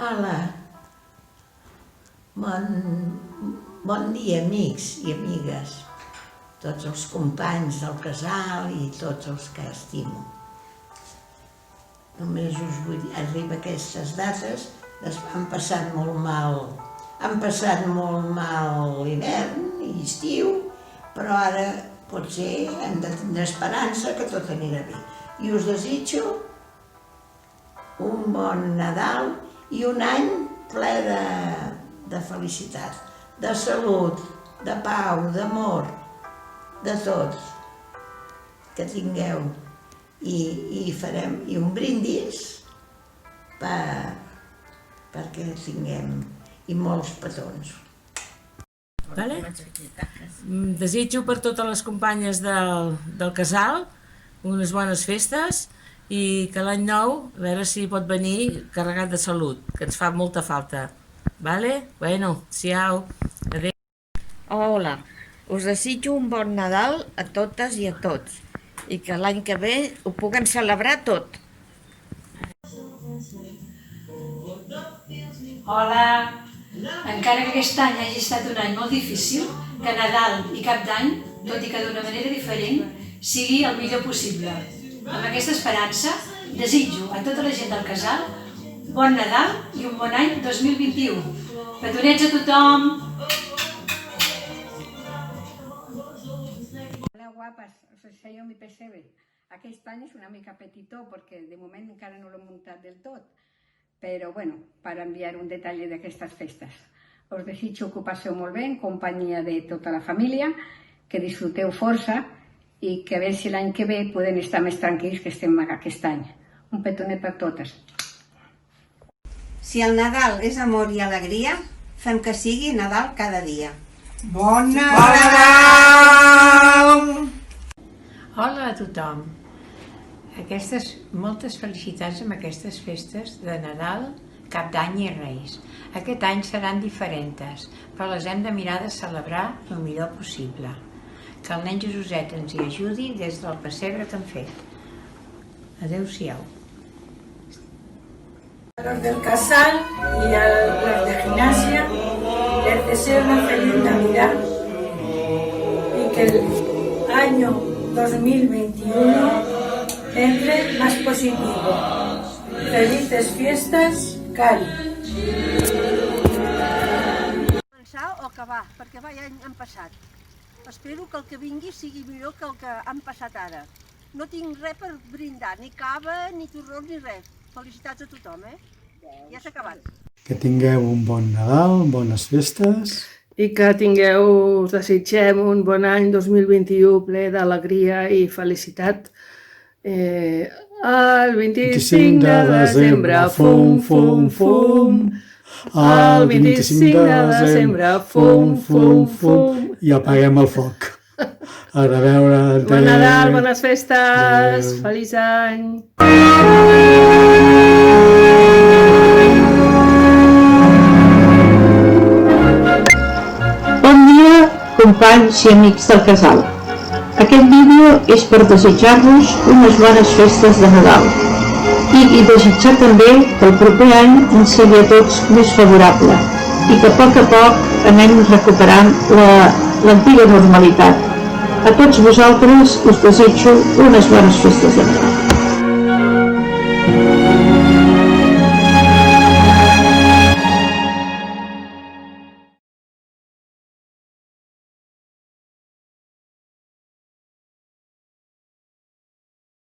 Hola, bon dia, amics i amigues, tots els companys del casal i tots els que estimo. Només us vull dir que aquestes dates han passat molt mal l'hivern i estiu, però ara potser hem de tindre esperança que tot anirà bé. I us desitjo un bon Nadal i un any ple de felicitat, de salut, de pau, d'amor, de tot que tingueu. I farem un brindis perquè tinguem i molts petons. Desitjo per totes les companyes del casal unes bones festes i que l'any nou, a veure si pot venir carregat de salut, que ens fa molta falta. Bueno, siau, adéu. Hola, us desitjo un bon Nadal a totes i a tots i que l'any que ve ho puguem celebrar tot. Hola, encara que aquest any hagi estat un any molt difícil, que Nadal i Cap d'Any, tot i que d'una manera diferent, sigui el millor possible. Amb aquesta esperança, desitjo a tota la gent del casal bon Nadal i un bon any 2021. Petonets a tothom! Hola guapas, soy yo mi pesebre. Aquest any és una mica petitó perquè de moment encara no l'he muntat del tot, però bueno, per enviar un detall d'aquestes festes. Us desitjo que ho passeu molt bé en companyia de tota la família, que disfruteu força i que a veure si l'any que ve podem estar més tranquils que estem aquest any. Un petonet per totes. Si el Nadal és amor i alegria, fem que sigui Nadal cada dia. Bon Nadal! Hola a tothom. Moltes felicitats amb aquestes festes de Nadal, Cap d'Any i Reis. Aquest any seran diferents, però les hem de mirar de celebrar el millor possible. Que el nen Jesuset ens hi ajudi des del pessebre que hem fet. Adéu-siau. A los del casal y a los de gimnasia les deseo una feliz Navidad y que el año 2021 entre más positivo. Felices fiestas, Cari. Començar o acabar, perquè ja han passat. Espero que el que vingui sigui millor que el que han passat ara. No tinc res per brindar, ni cava, ni torrons, ni res. Felicitats a tothom, Ja s'ha acabat. Que tingueu un bon Nadal, bones festes. I que us desitgem un bon any 2021 ple d'alegria i felicitat. El 25 de desembre, fum, fum, fum. El 25 de desembre, fum, fum, fum. I apaguem el foc. A reveure. Bon Nadal, bones festes, feliç any. Bon dia, companys i amics del casal. Aquest vídeo és per desitjar-vos unes bones festes de Nadal i desitjar també que el proper any ens sigui a tots més favorable i que a poc anem recuperant l'antiga normalitat. A tots vosaltres us desitjo unes bones festes de Nadal.